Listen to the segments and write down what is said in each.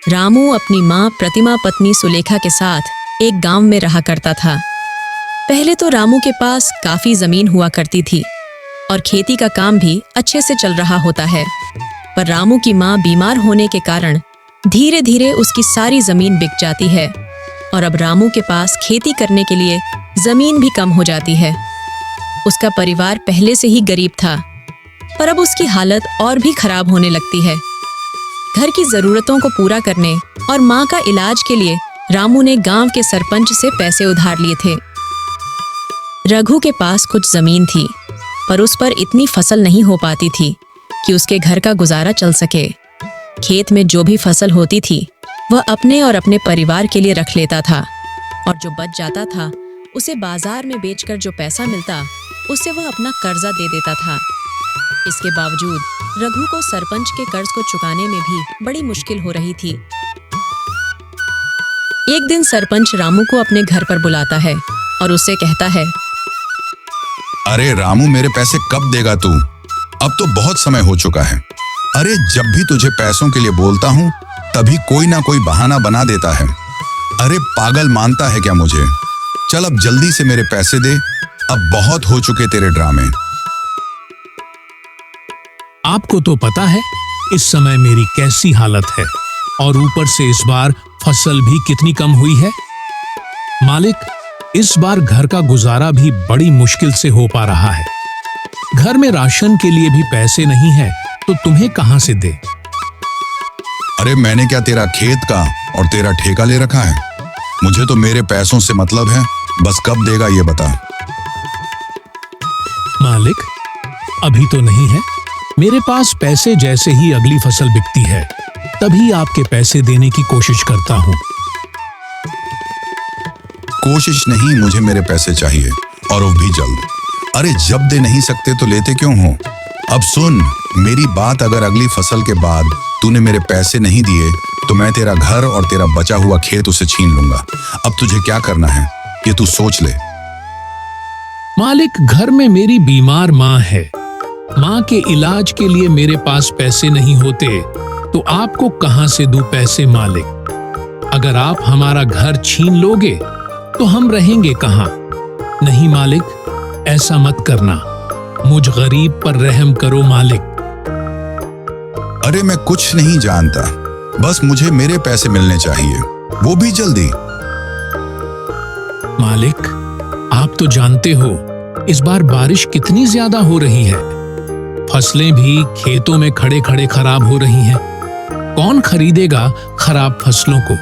रामू अपनी माँ प्रतिमा पत्नी सुलेखा के साथ एक गांव में रहा करता था। पहले तो रामू के पास काफी जमीन हुआ करती थी और खेती का काम भी अच्छे से चल रहा होता है, पर रामू की माँ बीमार होने के कारण धीरे धीरे उसकी सारी जमीन बिक जाती है और अब रामू के पास खेती करने के लिए जमीन भी कम हो जाती है। उसका परिवार पहले से ही गरीब था, पर अब उसकी हालत और भी खराब होने लगती है। घर की जरूरतों को पूरा करने और माँ का इलाज के लिए रामू ने गांव के सरपंच से पैसे उधार लिए थे। रघु के पास कुछ जमीन थी, पर उस पर इतनी फसल नहीं हो पाती थी कि उसके घर का गुजारा चल सके। खेत में जो भी फसल होती थी वह अपने और अपने परिवार के लिए रख लेता था और जो बच जाता था उसे बाजार में बेचकर जो पैसा मिलता उससे वह अपना कर्जा दे देता था। इसके बावजूद रघु को सरपंच के कर्ज को चुकाने में भी बड़ी मुश्किल हो रही थी। एक दिन सरपंच रामू को अपने घर पर बुलाता है और उससे कहता है, अरे रामू, मेरे पैसे कब देगा तू? अब तो बहुत समय हो चुका है। अरे जब भी तुझे पैसों के लिए बोलता हूँ तभी कोई ना कोई बहाना बना देता है। अरे पागल मानता है क्या मुझे? चल अब जल्दी से मेरे पैसे दे, अब बहुत हो चुके तेरे ड्रामे। आपको तो पता है इस समय मेरी कैसी हालत है और ऊपर से इस बार फसल भी कितनी कम हुई है। मालिक, इस बार घर का गुजारा भी बड़ी मुश्किल से हो पा रहा है। घर में राशन के लिए भी पैसे नहीं है तो तुम्हें कहां से दे? अरे मैंने क्या तेरा खेत का और तेरा ठेका ले रखा है? मुझे तो मेरे पैसों से मतलब है, बस कब देगा ये बता। मालिक, अभी तो नहीं है। मेरे पास पैसे जैसे ही अगली फसल बिकती है तभी आपके पैसे देने की कोशिश करता हूँ। कोशिश नहीं, मुझे मेरे पैसे चाहिए और वो भी जल्द। अरे जब दे नहीं सकते तो लेते क्यों हो? अब सुन मेरी बात, अगर अगली फसल के बाद तूने मेरे पैसे नहीं दिए तो मैं तेरा घर और तेरा बचा हुआ खेत उसे छीन लूंगा। अब तुझे क्या करना है ये तू सोच ले। मालिक, घर में मेरी बीमार माँ है। माँ के इलाज के लिए मेरे पास पैसे नहीं होते तो आपको कहां से दूं पैसे मालिक? अगर आप हमारा घर छीन लोगे तो हम रहेंगे कहां? नहीं मालिक, ऐसा मत करना। मुझ गरीब पर रहम करो मालिक। अरे मैं कुछ नहीं जानता, बस मुझे मेरे पैसे मिलने चाहिए, वो भी जल्दी। मालिक, आप तो जानते हो इस बार बारिश कितनी ज्यादा हो रही है। फसलें भी खेतों में खड़े खड़े खराब हो रही हैं। कौन खरीदेगा खराब फसलों को?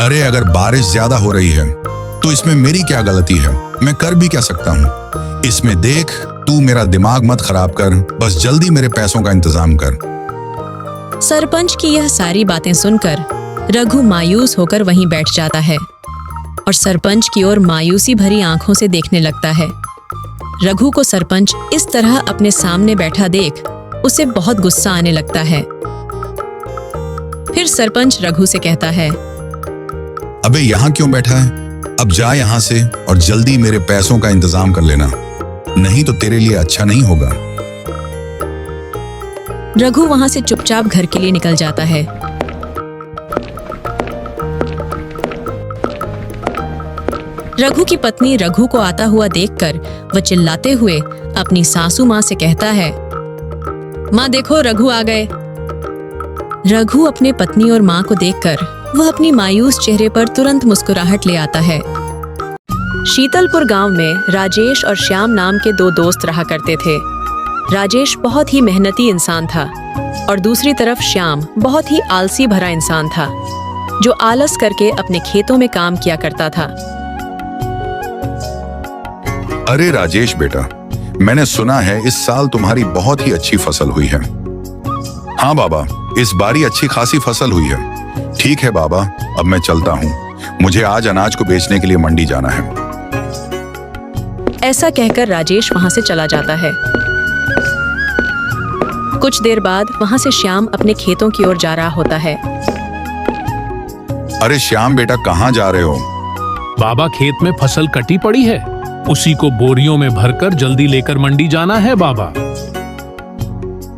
अरे अगर बारिश ज्यादा हो रही है तो इसमें मेरी क्या गलती है? मैं कर भी क्या सकता हूँ? इसमें देख, तू मेरा दिमाग मत खराब कर, बस जल्दी मेरे पैसों का इंतजाम कर। सरपंच की यह सारी बातें सुनकर रघु मायूस होकर वहीं बैठ जाता है और सरपंच की ओर मायूसी भरी आंखों से देखने लगता है। रघु को सरपंच इस तरह अपने सामने बैठा देख उसे बहुत गुस्सा आने लगता है। फिर सरपंच रघु से कहता है, अबे यहाँ क्यों बैठा है? अब जा यहाँ से और जल्दी मेरे पैसों का इंतजाम कर लेना, नहीं तो तेरे लिए अच्छा नहीं होगा। रघु वहां से चुपचाप घर के लिए निकल जाता है। रघु की पत्नी रघु को आता हुआ देखकर वह चिल्लाते हुए अपनी सासू माँ से कहता है, माँ देखो रघु आ गए। रघु अपने पत्नी और माँ को देखकर वह अपनी मायूस चेहरे पर तुरंत मुस्कुराहट ले आता है। शीतलपुर गांव में राजेश और श्याम नाम के दो दोस्त रहा करते थे। राजेश बहुत ही मेहनती इंसान था और दूसरी तरफ श्याम बहुत ही आलसी भरा इंसान था जो आलस करके अपने खेतों में काम किया करता था। अरे राजेश बेटा, मैंने सुना है इस साल तुम्हारी बहुत ही अच्छी फसल हुई है। हाँ बाबा, इस बारी अच्छी खासी फसल हुई है। ठीक है बाबा, अब मैं चलता हूँ, मुझे आज अनाज को बेचने के लिए मंडी जाना है। ऐसा कहकर राजेश वहां से चला जाता है। कुछ देर बाद वहां से श्याम अपने खेतों की ओर जा रहा होता है। अरे श्याम बेटा, कहाँ जा रहे हो? बाबा, खेत में फसल कटी पड़ी है, उसी को बोरियों में भरकर जल्दी लेकर मंडी जाना है बाबा।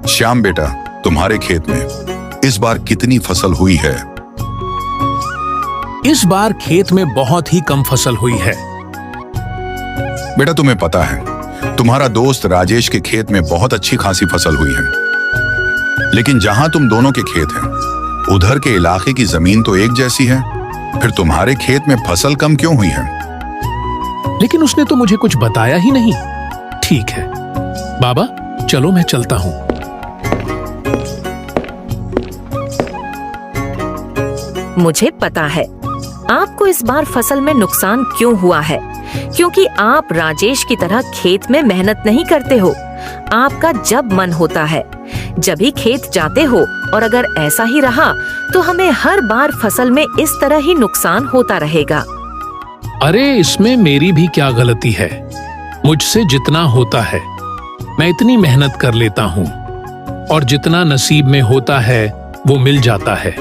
श्याम बेटा, तुम्हारे खेत में इस बार कितनी फसल हुई है? इस बार खेत में बहुत ही कम फसल हुई है। बेटा, तुम्हें पता है तुम्हारा दोस्त राजेश के खेत में बहुत अच्छी खासी फसल हुई है, लेकिन जहां तुम दोनों के खेत हैं, उधर के इलाके की जमीन तो एक जैसी है। फिर तुम्हारे खेत में फसल कम क्यों हुई है? लेकिन उसने तो मुझे कुछ बताया ही नहीं। ठीक है बाबा, चलो मैं चलता हूं। मुझे पता है आपको इस बार फसल में नुकसान क्यों हुआ है, क्योंकि आप राजेश की तरह खेत में मेहनत नहीं करते हो। आपका जब मन होता है जब ही खेत जाते हो, और अगर ऐसा ही रहा तो हमें हर बार फसल में इस तरह ही नुकसान होता रहेगा। अरे इसमें मेरी भी क्या गलती है? मुझसे जितना होता है मैं इतनी मेहनत कर लेता हूँ, और जितना नसीब में होता है वो मिल जाता है।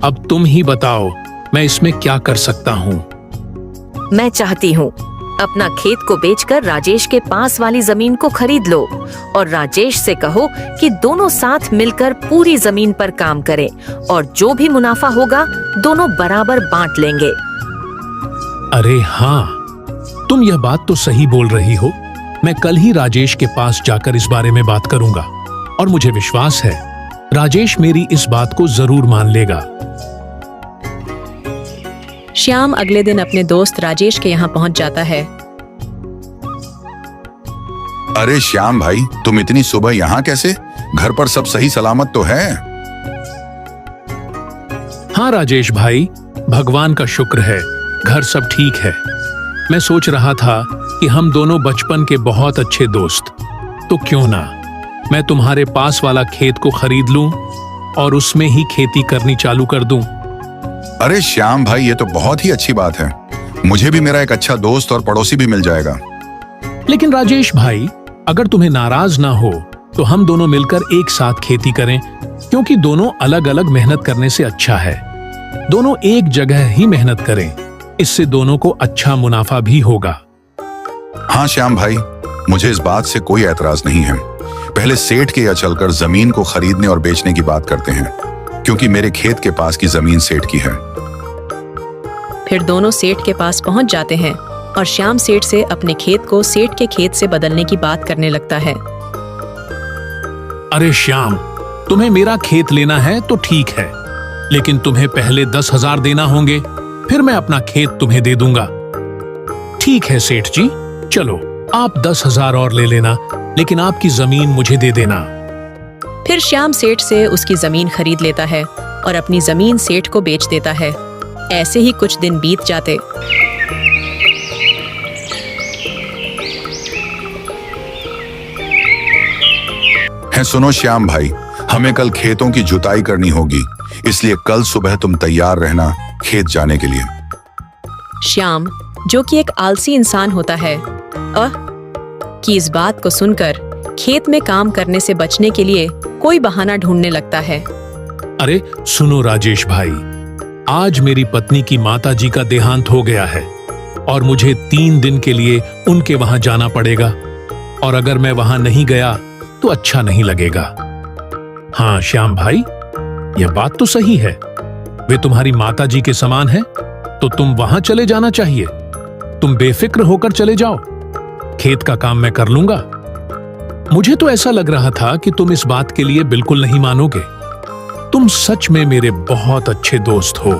अब तुम ही बताओ मैं इसमें क्या कर सकता हूँ? मैं चाहती हूँ अपना खेत को बेचकर राजेश के पास वाली जमीन को खरीद लो, और राजेश से कहो कि दोनों साथ मिलकर पूरी जमीन पर काम करें, और जो भी मुनाफा होगा दोनों बराबर बांट लेंगे। अरे हाँ, तुम यह बात तो सही बोल रही हो। मैं कल ही राजेश के पास जाकर इस बारे में बात करूंगा, और मुझे विश्वास है राजेश मेरी इस बात को जरूर मान लेगा। श्याम अगले दिन अपने दोस्त राजेश के यहाँ पहुंच जाता है। अरे श्याम भाई, तुम इतनी सुबह यहाँ कैसे? घर पर सब सही सलामत तो है? हाँ राजेश भाई, भगवान का शुक्र है, घर सब ठीक है। मैं सोच रहा था कि हम दोनों बचपन के बहुत अच्छे दोस्त, तो क्यों ना मैं तुम्हारे पास वाला खेत को खरीद लूं और उसमें ही खेती करनी चालू कर दूं। अरे श्याम भाई, ये तो बहुत ही अच्छी बात है। मुझे भी मेरा एक अच्छा दोस्त और पड़ोसी भी मिल जाएगा। लेकिन राजेश भाई, अगर तुम्हें नाराज ना हो तो हम दोनों मिलकर एक साथ खेती करें, क्योंकि दोनों अलग अलग मेहनत करने से अच्छा है दोनों एक जगह ही मेहनत करें। इससे दोनों को अच्छा मुनाफा भी होगा। हाँ श्याम भाई, मुझे इस बात से कोई ऐतराज नहीं है। पहले सेठ के यहाँ चलकर जमीन को खरीदने और बेचने की बात करते हैं, क्योंकि मेरे खेत के पास की जमीन सेठ की है। फिर दोनों सेठ के पास पहुंच जाते हैं और श्याम सेठ से अपने खेत को सेठ के खेत से बदलने की बात करने लगता है। अरे श्याम, तुम्हें मेरा खेत लेना है तो ठीक है, लेकिन तुम्हें पहले 10,000 देना होंगे, फिर मैं अपना खेत तुम्हें दे दूंगा। ठीक है सेठ जी, चलो आप 10,000 और ले लेना, लेकिन आपकी जमीन मुझे दे देना। फिर श्याम सेठ से उसकी जमीन खरीद लेता है और अपनी जमीन सेठ को बेच देता है। ऐसे ही कुछ दिन बीत जाते। सुनो श्याम भाई, हमें कल खेतों की जुताई करनी होगी, इसलिए कल सुबह तुम तैयार रहना खेत जाने के लिए। श्याम, जो कि एक आलसी इंसान होता है, कि इस बात को सुनकर खेत में काम करने से बचने के लिए कोई बहाना ढूंढने लगता है। अरे सुनो राजेश भाई, आज मेरी पत्नी की माताजी का देहांत हो गया है और मुझे 3 दिन के लिए उनके वहां जाना पड़ेगा, और अगर मैं वहां नहीं गया तो अच्छा नहीं लगेगा। हाँ श्याम भाई, यह बात तो सही है, वे तुम्हारी माताजी के समान है, तो तुम वहां चले जाना चाहिए। तुम बेफिक्र होकर चले जाओ, खेत का काम मैं कर लूंगा। मुझे तो ऐसा लग रहा था कि तुम इस बात के लिए बिल्कुल नहीं मानोगे। तुम सच में मेरे बहुत अच्छे दोस्त हो।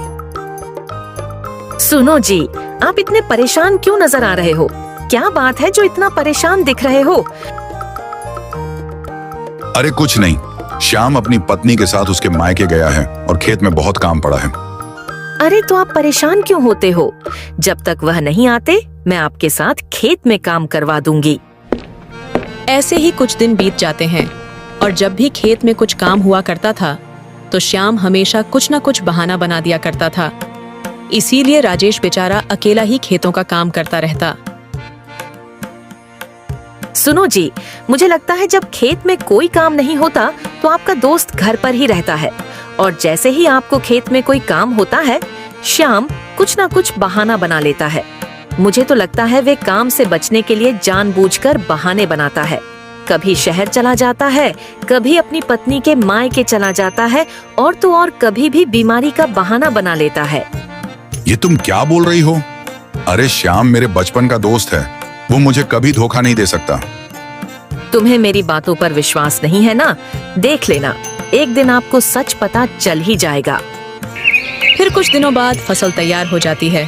सुनो जी, आप इतने परेशान क्यों नजर आ रहे हो? क्या बात है जो इतना परेशान दिख रहे हो? अरे कुछ नहीं, श्याम अपनी पत्नी के साथ उसके मायके गया है और खेत में बहुत काम पड़ा है। अरे तो आप परेशान क्यों होते हो? जब तक वह नहीं आते मैं आपके साथ खेत में काम करवा दूंगी। ऐसे ही कुछ दिन बीत जाते हैं, और जब भी खेत में कुछ काम हुआ करता था तो श्याम हमेशा कुछ न कुछ बहाना बना दिया करता था। इसीलिए राजेश बेचारा अकेला ही खेतों का काम करता रहता। सुनो जी, मुझे लगता है जब खेत में कोई काम नहीं होता तो आपका दोस्त घर पर ही रहता है, और जैसे ही आपको खेत में कोई काम होता है, श्याम कुछ ना कुछ बहाना बना लेता है। मुझे तो लगता है वे काम से बचने के लिए जानबूझकर बहाने बनाता है। कभी शहर चला जाता है, कभी अपनी पत्नी के मायके चला जाता है और तो और कभी भी बीमारी का बहाना बना लेता है। ये तुम क्या बोल रही हो? अरे श्याम मेरे बचपन का दोस्त है, वो मुझे कभी धोखा नहीं दे सकता। तुम्हें मेरी बातों पर विश्वास नहीं है ना? देख लेना, एक दिन आपको सच पता चल ही जाएगा। फिर कुछ दिनों बाद फसल तैयार हो जाती है।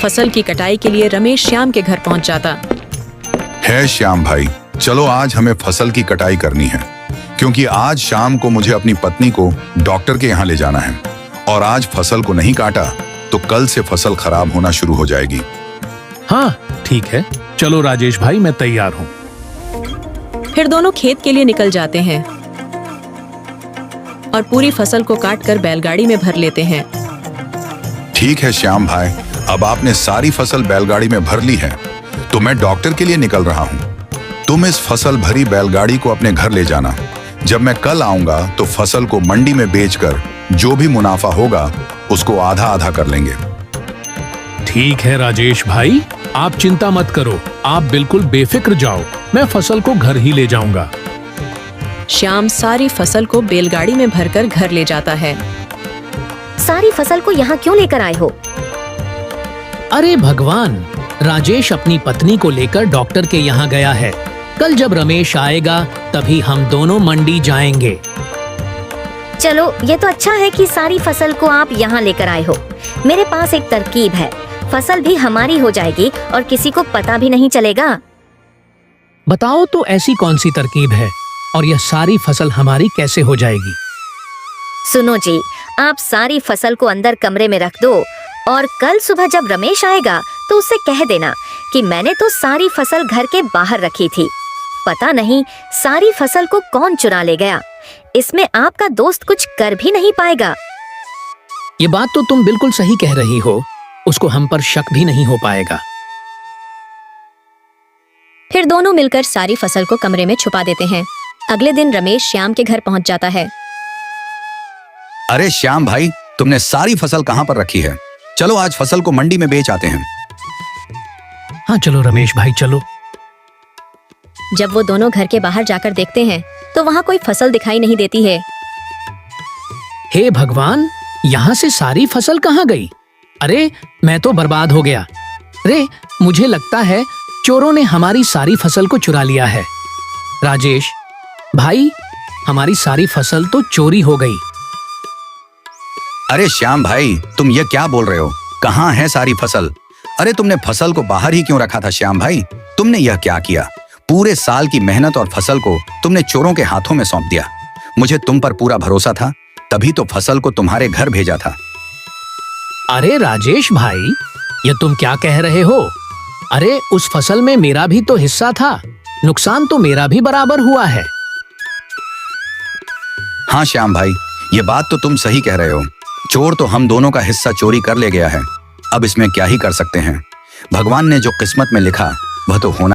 फसल की कटाई के लिए रमेश श्याम के घर पहुंच जाता। है श्याम भाई, चलो आज हमें फसल की कटाई करनी है, क्योंकि आज शाम को मुझे अपनी पत्नी को डॉक्टर के यहाँ ले जाना है और आज फसल को नहीं काटा तो कल से फसल खराब होना शुरू हो जाएगी। हाँ ठीक है, चलो राजेश भाई, मैं तैयार हूँ। फिर दोनों खेत के लिए निकल जाते हैं और पूरी फसल को काटकर बैलगाड़ी में भर लेते हैं। ठीक है श्याम भाई, अब आपने सारी फसल बैलगाड़ी में भर ली है तो मैं डॉक्टर के लिए निकल रहा हूँ। तुम इस फसल भरी बैलगाड़ी को अपने घर ले जाना। जब मैं कल आऊंगा तो फसल को मंडी में बेचकर जो भी मुनाफा होगा उसको आधा आधा कर लेंगे। ठीक है राजेश भाई, आप चिंता मत करो, आप बिल्कुल बेफिक्र जाओ, मैं फसल को घर ही ले जाऊंगा। श्याम सारी फसल को बैलगाड़ी में भरकर घर ले जाता है। सारी फसल को यहाँ क्यों लेकर आए हो? अरे भगवान, राजेश अपनी पत्नी को लेकर डॉक्टर के यहाँ गया है। कल जब रमेश आएगा तभी हम दोनों मंडी जाएंगे। चलो, ये तो अच्छा है कि सारी फसल को आप यहाँ लेकर आए हो। मेरे पास एक तरकीब है, फसल भी हमारी हो जाएगी और किसी को पता भी नहीं चलेगा। बताओ तो ऐसी कौन सी तरकीब है और यह सारी फसल हमारी कैसे हो जाएगी? सुनो जी, आप सारी फसल को अंदर कमरे में रख दो और कल सुबह जब रमेश आएगा तो उससे कह देना कि मैंने तो सारी फसल घर के बाहर रखी थी। पता नहीं सारी फसल को कौन चुरा ले गया। इसमें आपका दोस्त कुछ कर भी नहीं पाएगा। ये बात तो तुम बिल्कुल सही कह रही हो, उसको हम पर शक भी नहीं हो पाएगा। फिर दोनों मिलकर सारी फसल को कमरे में छुपा देते हैं। अगले दिन रमेश श्याम के घर पहुंच जाता है। अरे श्याम भाई, तुमने सारी फसल कहाँ पर रखी है? चलो आज फसल को मंडी में बेच आते हैं। हाँ चलो रमेश भाई, चलो। जब वो दोनों घर के बाहर जाकर देखते हैं तो वहाँ कोई फसल दिखाई नहीं देती है। हे भगवान, यहाँ से सारी फसल कहाँ गई? अरे मैं तो बर्बाद हो गया। अरे मुझे लगता है चोरों ने हमारी सारी फसल को चुरा लिया है। राजेश भाई, हमारी सारी फसल तो चोरी हो गई। अरे श्याम भाई, तुम ये क्या बोल रहे हो? कहाँ है सारी फसल? अरे तुमने फसल को बाहर ही क्यों रखा था श्याम भाई? तुमने यह क्या किया? पूरे साल की मेहनत और फसल को तुमने चोरों के हाथों में सौंप दिया। मुझे तुम पर पूरा भरोसा था, तभी तो फसल को तुम्हारे घर भेजा था। अरे राजेश भाई, ये तुम क्या कह रहे हो? अरे उस फसल में मेरा भी तो हिस्सा था, नुकसान तो मेरा भी बराबर हुआ है। हाँ श्याम भाई, ये बात तो तुम सही कह रहे हो। चोर तो हम दोनों का हिस्सा चोरी कर ले गया है। अब इसमें क्या ही कर सकते हैं? भगवान ने जो किस्मत में लिखा वह तो होना